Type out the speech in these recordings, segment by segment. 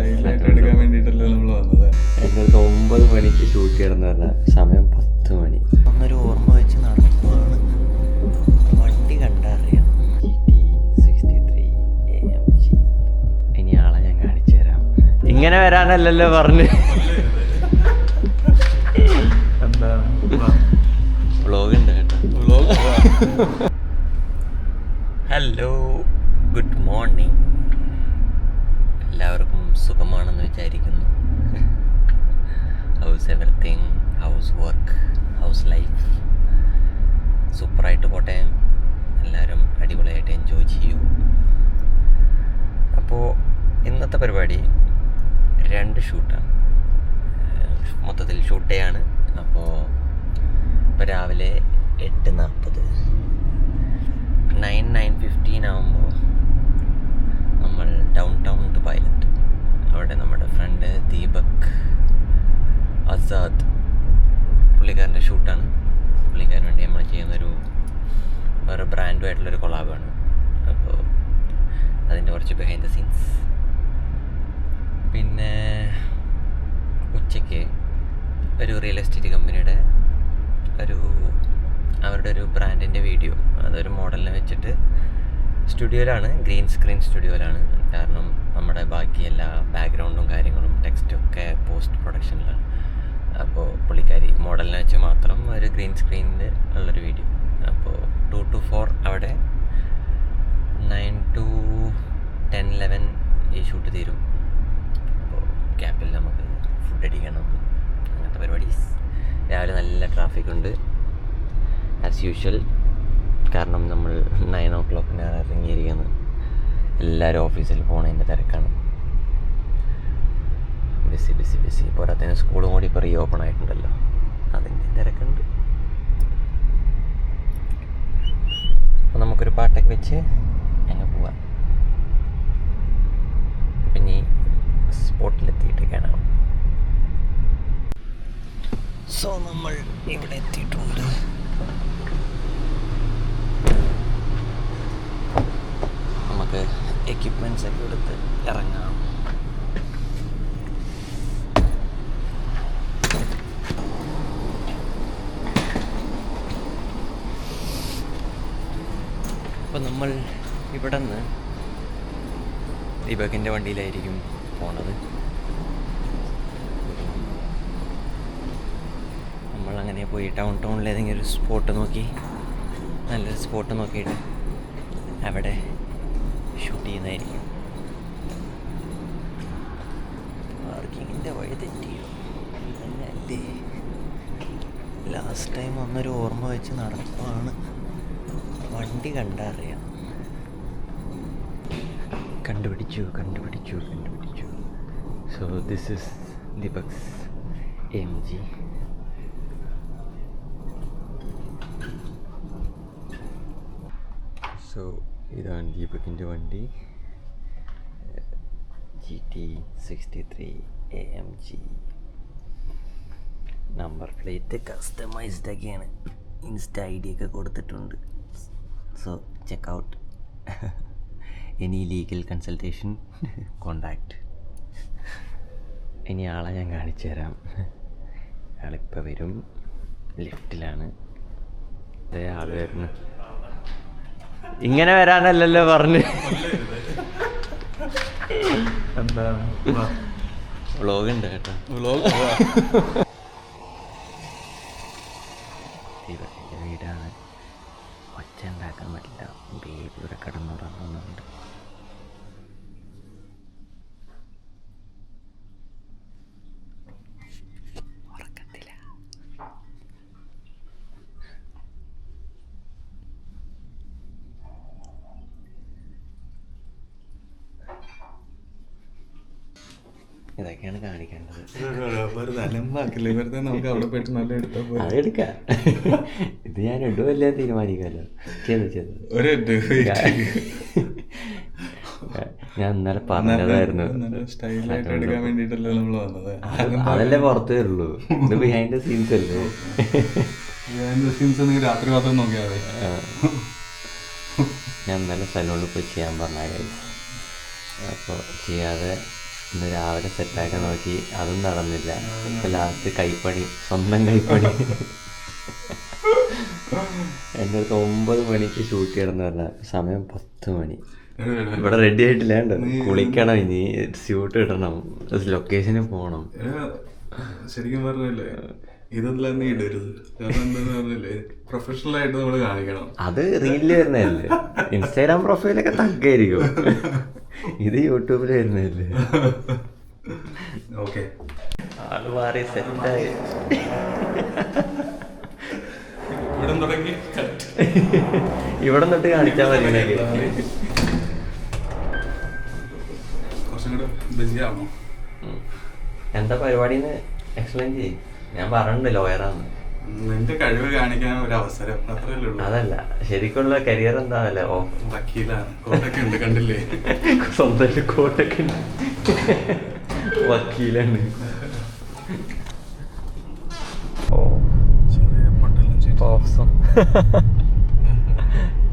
സ്റ്റൈലായിട്ട് എടുക്കാൻ വേണ്ടിയിട്ടല്ലേ നമ്മൾ വന്നത്. എങ്ങൾക്ക് 9 മണിക്ക് ഷൂട്ട് ചെയ്യണമെന്ന് പറഞ്ഞാൽ സമയം 10 മണി. ഒന്നൊരു ഓർമ്മ വെച്ച് നടത്തുകയാണ്. വണ്ടി കണ്ടറിയാം. GT63 AMG. ഇനി ആളെ ഞാൻ കാണിച്ചു തരാം. ഇങ്ങനെ വരാനല്ലല്ലോ പറഞ്ഞ്. വ്ളോഗ് ഉണ്ട് കേട്ടോ. Hello, good morning. എല്ലാവർക്കും സുഖമാണെന്ന് വിചാരിക്കുന്നു. House everything, house work, house life സൂപ്പറായിട്ട് പോട്ടെ. എല്ലാവരും അടിപൊളിയായിട്ട് എൻജോയ് ചെയ്യൂ. അപ്പോൾ ഇന്നത്തെ പരിപാടി 2 ഷൂട്ടാണ്. മൊത്തത്തിൽ ഷൂട്ട് ഡേ ആണ്. അപ്പോൾ ഇപ്പോൾ രാവിലെ 8:40 9:15 ആകുമ്പോൾ നമ്മൾ ഡൗൺ ടൗൺ ദുബായിലെത്തും. അവിടെ നമ്മുടെ ഫ്രണ്ട് ദീപക് ആസാദ്, പുള്ളിക്കാരൻ്റെ ഷൂട്ടാണ്. പുള്ളിക്കാരന് വേണ്ടി നമ്മൾ ചെയ്യുന്നൊരു വേറെ ബ്രാൻഡുമായിട്ടുള്ളൊരു കൊളാബാണ്. അപ്പോൾ അതിൻ്റെ കുറച്ച് ബിഹൈൻഡ് ദ സീൻസ്. പിന്നെ ഉച്ചയ്ക്ക് ഒരു റിയൽ എസ്റ്റേറ്റ് കമ്പനിയുടെ അവരുടെ ഒരു ബ്രാൻഡിൻ്റെ വീഡിയോ, അതൊരു മോഡലിനെ വെച്ചിട്ട് സ്റ്റുഡിയോയിലാണ്, ഗ്രീൻ സ്ക്രീൻ സ്റ്റുഡിയോയിലാണ്. കാരണം നമ്മുടെ ബാക്കി എല്ലാ ബാക്ക്ഗ്രൗണ്ടും കാര്യങ്ങളും ടെക്സ്റ്റും ഒക്കെ പോസ്റ്റ് പ്രൊഡക്ഷനിലാണ്. അപ്പോൾ പുള്ളിക്കാരി മോഡലിനെ വെച്ച് മാത്രം ഒരു ഗ്രീൻ സ്ക്രീനിൽ ഉള്ളൊരു വീഡിയോ. അപ്പോൾ 2 to 4 അവിടെ, 9 to 10, 11 ഈ ഷൂട്ട് തീരും. അപ്പോൾ ക്യാമ്പിൽ നമുക്ക് ഫുഡ് അടിക്കണം, അങ്ങനത്തെ പരിപാടീസ്. രാവിലെ നല്ല ട്രാഫിക് ഉണ്ട് ആസ് യൂഷ്വൽ. കാരണം നമ്മൾ 9 o'clock ഇറങ്ങിയിരിക്കുന്നത്. എല്ലാവരും ഓഫീസിൽ പോണതിൻ്റെ തിരക്കാണ്. Busy busy busy. പോരാത്തതിന് സ്കൂളും കൂടി ഇപ്പോൾ റീ ഓപ്പൺ ആയിട്ടുണ്ടല്ലോ, അതിൻ്റെ തിരക്കുണ്ട്. അപ്പോൾ നമുക്കൊരു പാട്ടൊക്കെ വെച്ച് ഞങ്ങൾ പോവാം. പിന്നെ സ്പോട്ടിലെത്തിയിട്ട് കാണാം. സോ നമ്മൾ ഇവിടെ എത്തിയിട്ടുണ്ട്. നമുക്ക് എക്യുപ്മെൻറ്റ്സ് ഒക്കെ എടുത്ത് ഇറങ്ങാം. അപ്പോൾ നമ്മൾ ഇവിടെ നിന്ന് ദീപകിൻ്റെ വണ്ടിയിലായിരിക്കും പോണത്. നമ്മളങ്ങനെ പോയി ടൗണിൽ ഏതെങ്കിലും ഒരു സ്പോട്ട് നോക്കി, നല്ലൊരു സ്പോട്ട് നോക്കിയിട്ട് അവിടെ ഷൂട്ട് ചെയ്യുന്നതായിരിക്കും. പാർക്കിങ്ങിൻ്റെ വഴി തെറ്റിയോ? അല്ലേ, ലാസ്റ്റ് ടൈം ഒന്നൊരു ഓർമ്മ വെച്ച് നടത്തുകയാണ്. വണ്ടി കണ്ടറിയാം. കണ്ടുപിടിച്ചു. So this is Deepak's AMG. So ഇതാണ് ദീപകിൻ്റെ വണ്ടി, GT63 AMG. Number plate customised ഒക്കെയാണ്. ഇൻസ്റ്റ ID ഒക്കെ കൊടുത്തിട്ടുണ്ട്. So check out. Any legal consultation contact. ഇനി ആളെ ഞാൻ കാണിച്ചു തരാം. ആളിപ്പോൾ വരും. ലിഫ്റ്റിലാണ്. അതേ ആൾ വരുന്നു. ഇങ്ങനെ വരാനല്ലല്ലോ പറഞ്ഞ്. എന്താണ് വ്ളോഗ് ഉണ്ട് കേട്ടോ. ദീപകിൻ്റെ വീടാണ്. ഒച്ച ഉണ്ടാക്കാൻ പറ്റില്ല. ബേബി ഇവിടെ കിടന്നുറങ്ങുന്നുണ്ട്. ഉറക്കത്തില്ല. ഇതൊക്കെയാണ് കാണിക്കേണ്ടത്. വെറുതെ നമുക്ക് അവിടെ പോയിട്ട് നല്ല എടുത്താൽ പോയി. അതെടുക്കാം. ഇത് ഞാൻ ഇടുമല്ല തീരുമാനിക്കാമല്ലോ. ചെയ്തു ഞാൻ ഇന്നലെ പറഞ്ഞതായിരുന്നു. സ്റ്റൈലായിട്ട് എടുക്കാൻ വേണ്ടിയിട്ടല്ലേ നമ്മൾ വന്നത്. അതല്ലേ പുറത്തേ ഉള്ളൂ. ഇത് ബിഹൈൻഡ് ദ സീൻസ് അല്ലേ. രാത്രി മാത്രം നോക്കിയാൽ മതി. ഞാൻ ഇന്നലെ സലൂണിൽ പോയി ചെയ്യാൻ പറഞ്ഞ. അപ്പോൾ ചെയ്യാതെ ഇന്ന് രാവിലെ സെറ്റാക്കാൻ നോക്കി, അതും നടന്നില്ല. ഇപ്പം ലാസ്റ്റ് കൈപ്പണി, സ്വന്തം കൈപ്പണി. എൻ്റെ അടുത്ത് 9 മണിക്ക് ഷൂട്ട് ചെയ്യണമെന്ന് പറഞ്ഞാൽ സമയം 10 മണി. ഇവിടെ റെഡി ആയിട്ടില്ല, കുളിക്കണം, ഇനി സ്യൂട്ട് ഇടണം, ലൊക്കേഷനിൽ പോകണം. ശരിക്കും പറഞ്ഞല്ലേ ഇതൊന്നും തന്നെ ഇടരുത്. കാരണം എന്താന്ന് പറഞ്ഞില്ലേ, പ്രൊഫഷണൽ ആയിട്ട് നമ്മൾ കാണിക്കണം. അത് റീലിൽ വരുന്നതല്ലേ, ഇൻസ്റ്റാഗ്രാം പ്രൊഫൈലൊക്കെ തക്കായിരിക്കും, ഇത് യൂട്യൂബിൽ വരുന്നതല്ലേ. ഓക്കെ, ആള് മാറി സെറ്റായി. ഇവിടെ തൊട്ട് കാണിച്ചാൽ മതി. എന്താ പരിപാടിന്ന് എക്സ്പ്ലെയിൻ ചെയ്യും. ഞാൻ പറഞ്ഞിട്ടുണ്ട് ലോയറാന്ന്. നിന്റെ കഴിവ് കാണിക്കാൻ ഒരു അവസരം, അത്രയല്ലേ ഉള്ളൂ. അതല്ല, ശരിക്കുള്ള കരിയർ എന്താണല്ലേ? ഓ, വക്കീലാണ്. കോട്ടൊക്കെ ഉണ്ട്, കണ്ടില്ലേ? സ്വന്തം കോട്ടൊക്കെ ഉണ്ട്, വക്കീലാണ്.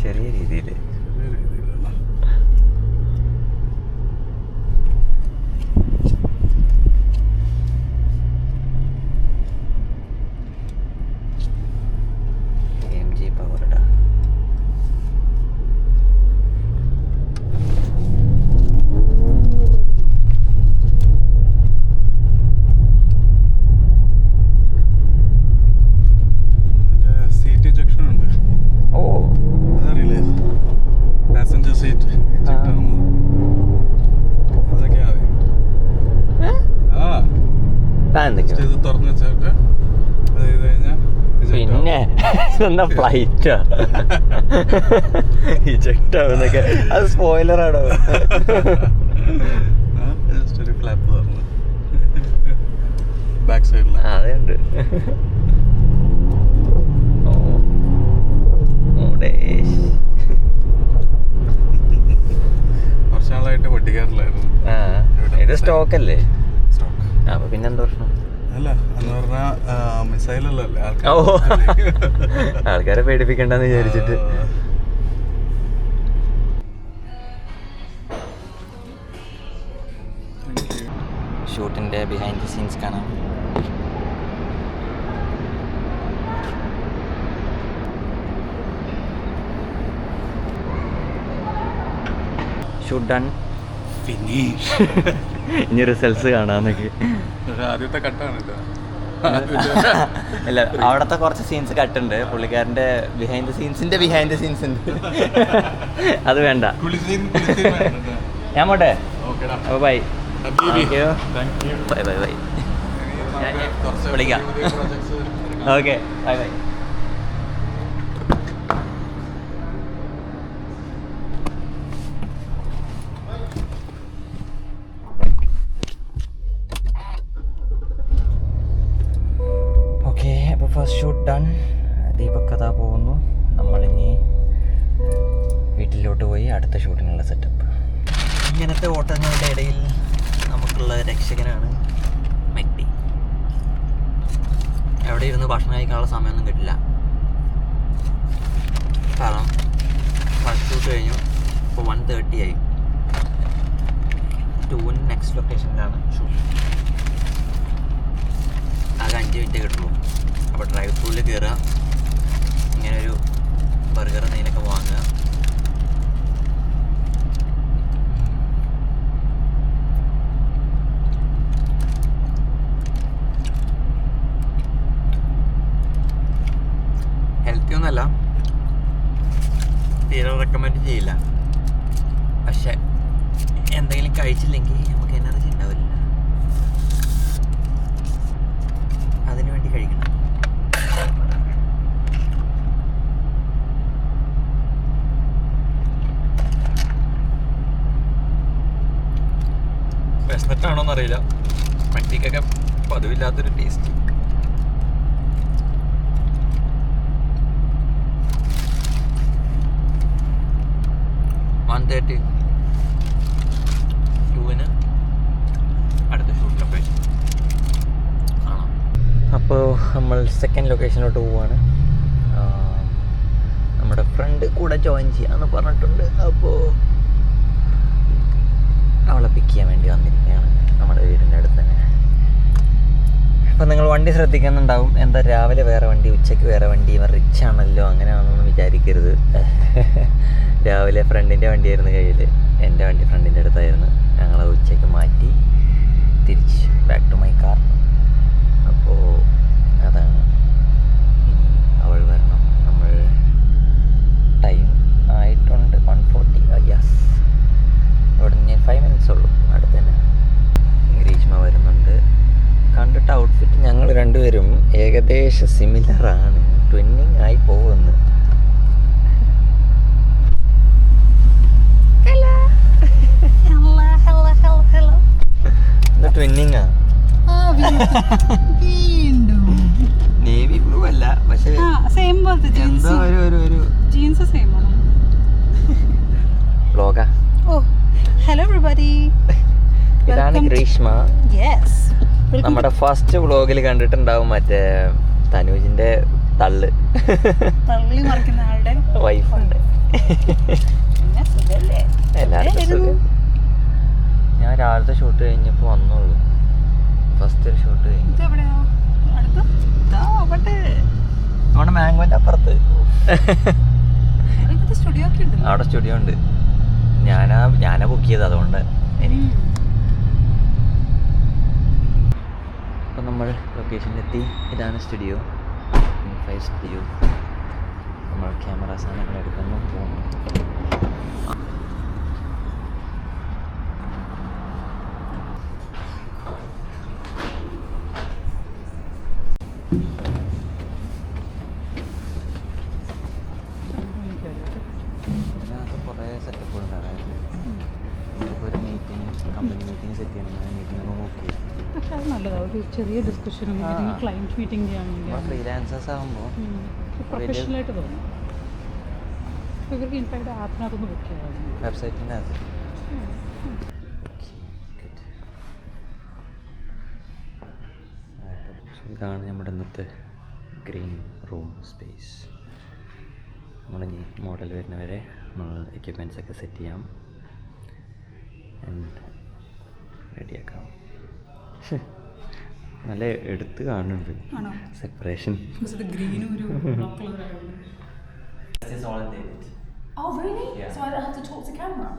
ചെറിയ രീതിയിൽ MG പവറടാ. സീറ്റ് ഇജക്ഷൻ ഉണ്ട്. ഓ, അതറിയില്ലേ? പാസഞ്ചർ സീറ്റ് അതൊക്കെയാ. ഇത് തുറന്നു വെച്ചൊക്കെ അത് ചെയ്ത് കഴിഞ്ഞാൽ പിന്നെ എന്താ ഫ്ലൈറ്റാ ഇജക്റ്റ് ആവുന്നൊക്കെ, അത് സ്പോയിലറാണോ? ജസ്റ്റ് ഒരു ഫ്ലാപ്പ് തുറന്നു ബാക്ക് സൈഡിൽ. അതേ ഉണ്ട്. കുറച്ച് നാളായിട്ട് പൊട്ടിക്കാറില്ലായിരുന്നു. ഇത് സ്റ്റോക്ക് അല്ലേ? അപ്പൊ പിന്നെന്താ പ്രശ്നം? അല്ല എന്ന് പറഞ്ഞാ മിസൈലല്ലേ ആൾക്കാരെ പേടിപ്പിക്കണ്ടെന്ന് വിചാരിച്ചിട്ട്. ഷൂട്ടിന്റെ ബിഹൈൻഡ് ദി സീൻസ് കാണാം. Shoot done, finish. ഇനി റിസൾട്ട്സ് കാണാന്നൊക്കെ. ആദ്യത്തെ കട്ടാണല്ലോ. അല്ല, അവിടത്തെ കുറച്ച് സീൻസ് കട്ടുണ്ട്. പുള്ളിക്കാരൻ്റെ ബിഹൈൻഡ് ദ സീൻസ് ഉണ്ട്. അത് വേണ്ട, ഞാൻ പോട്ടെ. അപ്പോൾ ബൈ. Bye bye bye. വിളിക്കാം. Okay, bye bye. അപ്പോൾ ഫസ്റ്റ് ഷൂട്ട് ഡൺ. ദീപക് കഥ പോകുന്നു. നമ്മളിനി വീട്ടിലോട്ട് പോയി അടുത്ത ഷൂട്ടിനുള്ള സെറ്റപ്പ്. ഇങ്ങനത്തെ ഓട്ടങ്ങളുടെ ഇടയിൽ നമുക്കുള്ള രക്ഷകനാണ് മെക്ഡി. എവിടെ ഇരുന്ന് ഭക്ഷണം കഴിക്കാനുള്ള സമയമൊന്നും കിട്ടില്ല. കാരണം ഫസ്റ്റ് ഷൂട്ട് കഴിഞ്ഞു, ഇപ്പോൾ 1:30 ആയി. 2 നെക്സ്റ്റ് ലൊക്കേഷനിലാണ് ഷൂട്ട്. ആകെ 5 മിനിറ്റ് കിട്ടുള്ളൂ. അപ്പോൾ ഡ്രൈവ് ത്രൂവിൽ കയറുക, ഇങ്ങനെ ഒരു ബർഗർ എന്തെങ്കിലുമൊക്കെ വാങ്ങുക. ഹെൽത്തി ഒന്നല്ല, തീരെ റെക്കമെൻഡ് ചെയ്യില്ല. പക്ഷെ എന്തെങ്കിലും കഴിച്ചില്ലെങ്കിൽ നമുക്ക് എനർജി ഉണ്ടാവില്ല. അതിനു വേണ്ടി കഴിക്കണം. വിശന്നിട്ടാണോന്നറിയില്ല, മറ്റിക്കൊക്കെ പതിവില്ലാത്തൊരു ടേസ്റ്റ്. അടുത്ത ഷൂട്ട് ലൊക്കേഷൻ കാണാം. അപ്പോൾ നമ്മൾ സെക്കൻഡ് ലൊക്കേഷനിലോട്ട് പോവുകയാണ്. നമ്മുടെ ഫ്രണ്ട് കൂടെ ജോയിൻ ചെയ്യാമെന്ന് പറഞ്ഞിട്ടുണ്ട്. അപ്പോൾ അവളെ പിക്ക് ചെയ്യാൻ വേണ്ടി വന്നിരിക്കുകയാണ്. വണ്ടി ശ്രദ്ധിക്കുന്നുണ്ടാവും. എന്താ രാവിലെ വേറെ വണ്ടി, ഉച്ചയ്ക്ക് വേറെ വണ്ടി, ഇവർ റിച്ച് ആണല്ലോ അങ്ങനെയാണെന്നൊന്നും വിചാരിക്കരുത്. രാവിലെ ഫ്രണ്ടിൻ്റെ വണ്ടിയായിരുന്നു കയ്യിൽ, എൻ്റെ വണ്ടി ഫ്രണ്ടിൻ്റെ അടുത്തായിരുന്നു. ഞങ്ങളത് ഉച്ചയ്ക്ക് മാറ്റി തിരിച്ച് ബാക്ക് ടു മൈ കാർ. അപ്പോൾ അതാണ്, അവൾ വരണം. നമ്മൾ ടൈം ആയിട്ടുണ്ട് 1:40. യെസ്, ഇവിടെ നിന്ന് 5 minutes ഉള്ളൂ, അടുത്ത് തന്നെ. ഗ്രീഷ്മ വരുന്നുണ്ട്. കണ്ടിട്ട് ഔട്ട്ഫിറ്റ് ഞങ്ങൾ രണ്ടുപേരും ഏകദേശം സിമിലറാണ്, ട്വിന്നിങ് ആയി പോകുന്നു. ട്വിന്നിങ്ങാ, നേവി ബ്ലൂ അല്ല, പക്ഷേ എന്തോ ഒരു ജീൻസ് സെയിം ആണ്. വ്ലോഗാ. ഓ ഹലോ എവരിബഡി, ഇതാണ് ഗ്രീഷ്മ. യെസ്, നമ്മുടെ ഫസ്റ്റ് വ്ലോഗിൽ കണ്ടിട്ടുണ്ടാവും മറ്റേ തനൂജിന്റെ തള്ളി മറിക്കുന്ന ആളുടെ വൈഫുണ്ട്. എല്ലാവർക്കും സുഖം. ഞാൻ രാവിലത്തെ ഷൂട്ട് കഴിഞ്ഞപ്പോൾ വന്നോളൂ. ഫസ്റ്റ് ഒരു ഷൂട്ട് കഴിഞ്ഞു. നമ്മുടെ മാംഗോന്റെ അപ്പുറത്ത് അവിടെ സ്റ്റുഡിയോ ഉണ്ട്. ഞാനാ ബുക്ക് ചെയ്തത്, അതുകൊണ്ട് എനിക്ക്. അപ്പം നമ്മൾ ലൊക്കേഷനിലെത്തി. ഇതാണ് സ്റ്റുഡിയോ, സ്റ്റുഡിയോ. നമ്മൾ ക്യാമറ സാധനങ്ങൾ എടുക്കുന്നു, പോകുന്നു. ഇതിനകത്ത് കുറേ സെറ്റപ്പുണ്ട്. അതായത് നമുക്കിപ്പോൾ ഒരു മീറ്റിംഗ്, കമ്പനി മീറ്റിംഗ് സെറ്റ് ചെയ്യണം, മീറ്റിംഗ് ബുക്ക് ചെയ്യാം. പക്ഷെ അത് നല്ലതാണ്, ഒരു ചെറിയ ഡിസ്കഷനും ക്ലയൻറ്റ് മീറ്റിംഗ് ചെയ്യാൻ വേണ്ടി. ഫ്രീലാൻസേഴ്സ് ആകുമ്പോൾ പ്രൊഫഷണലായിട്ട് തോന്നും. ഇവർക്ക് ഇൻഫാക്ട് ആപ്പിനകത്തൊന്ന് ബുക്ക് ചെയ്യാം, വെബ്സൈറ്റിൻ്റെ അകത്ത്. ഇതാണ് നമ്മുടെ ഇന്നത്തെ ഗ്രീൻ റൂം സ്പേസ്. നമ്മളിനി മോഡൽ വരുന്നവരെ നമ്മൾ എക്യുപ്മെൻറ്റ്സ് ഒക്കെ സെറ്റ് ചെയ്യാം ആൻഡ് റെഡിയാക്കാം. നല്ല എടുത്ത് കാണുന്നുണ്ട് separation. Oh really? Yeah. So I don't have to talk to camera?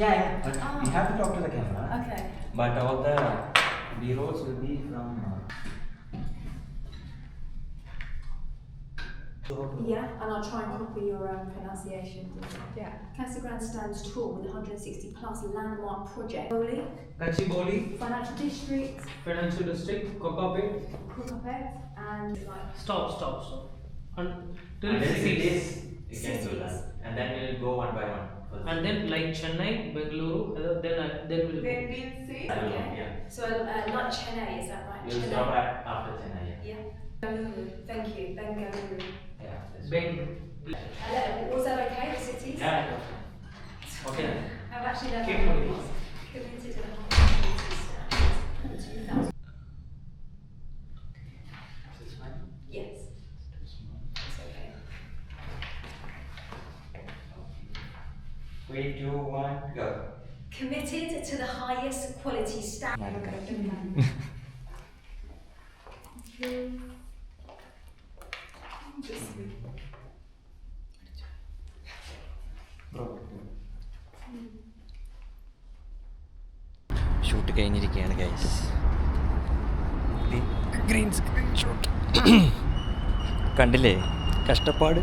Yeah, but we have to talk to the camera. Okay. But all the B-rolls will be from. Yeah, and I'll try and copy your pronunciation. Yeah. Casa Grande stands tall with 160 plus landmark project. Boli, Gachibowli, financial district, Financial District, Kokapet. Cookapet, and like. Stop. Until And then cities. you can do that, and then we'll go one by one. And then like Chennai, Bengaluru, then we'll go. Okay. Yeah. So like Chennai, is that right? You'll Chennai. stop after Chennai. Yeah. Bengaluru. Thank you. Bengaluru. Yeah. That's Beng. Was that okay? The cities? Yeah. Okay. I've actually never Keep moving. committed to the whole 2000. This one. Yes. It's okay. 3, 2, 1, go. Committed to the highest quality standard. Shoot കഴിഞ്ഞിരിക്കുകയാണ് guys. Green screen shoot കണ്ടില്ലേ, കഷ്ടപ്പാട്.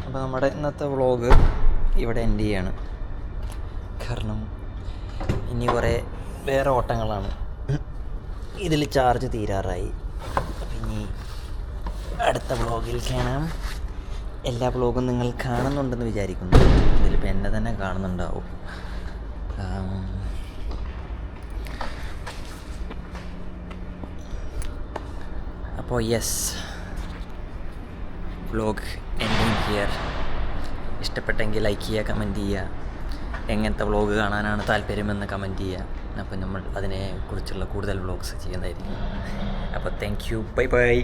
അപ്പോൾ നമ്മുടെ ഇന്നത്തെ vlog ഇവിടെ end ചെയ്യാണ്. കാരണം ഇനി കുറേ വേറെ ഓട്ടങ്ങളാണ്. ഇതിൽ ചാർജ് തീരാറായി. അപ്പം ഇനി അടുത്ത വ്ളോഗിൽ കാണാം. എല്ലാ വ്ളോഗും നിങ്ങൾ കാണുന്നുണ്ടെന്ന് വിചാരിക്കുന്നു. ഇതിലിപ്പോൾ എന്നെ തന്നെ കാണുന്നുണ്ടാവും. അപ്പോൾ യെസ്, വ്ളോഗ് എൻഡിങ് ഹിയർ. ഇഷ്ടപ്പെട്ടെങ്കിൽ ലൈക്ക് ചെയ്യുക, കമൻറ്റ് ചെയ്യുക. എങ്ങനത്തെ വ്ളോഗ് കാണാനാണ് താല്പര്യമെന്ന് കമൻറ്റ് ചെയ്യുക. അപ്പോൾ നമ്മൾ അതിനെക്കുറിച്ചുള്ള കൂടുതൽ വ്ളോഗ്സ് ചെയ്യുന്നതായിരിക്കും. അപ്പോൾ താങ്ക് യു, ബൈ ബൈ.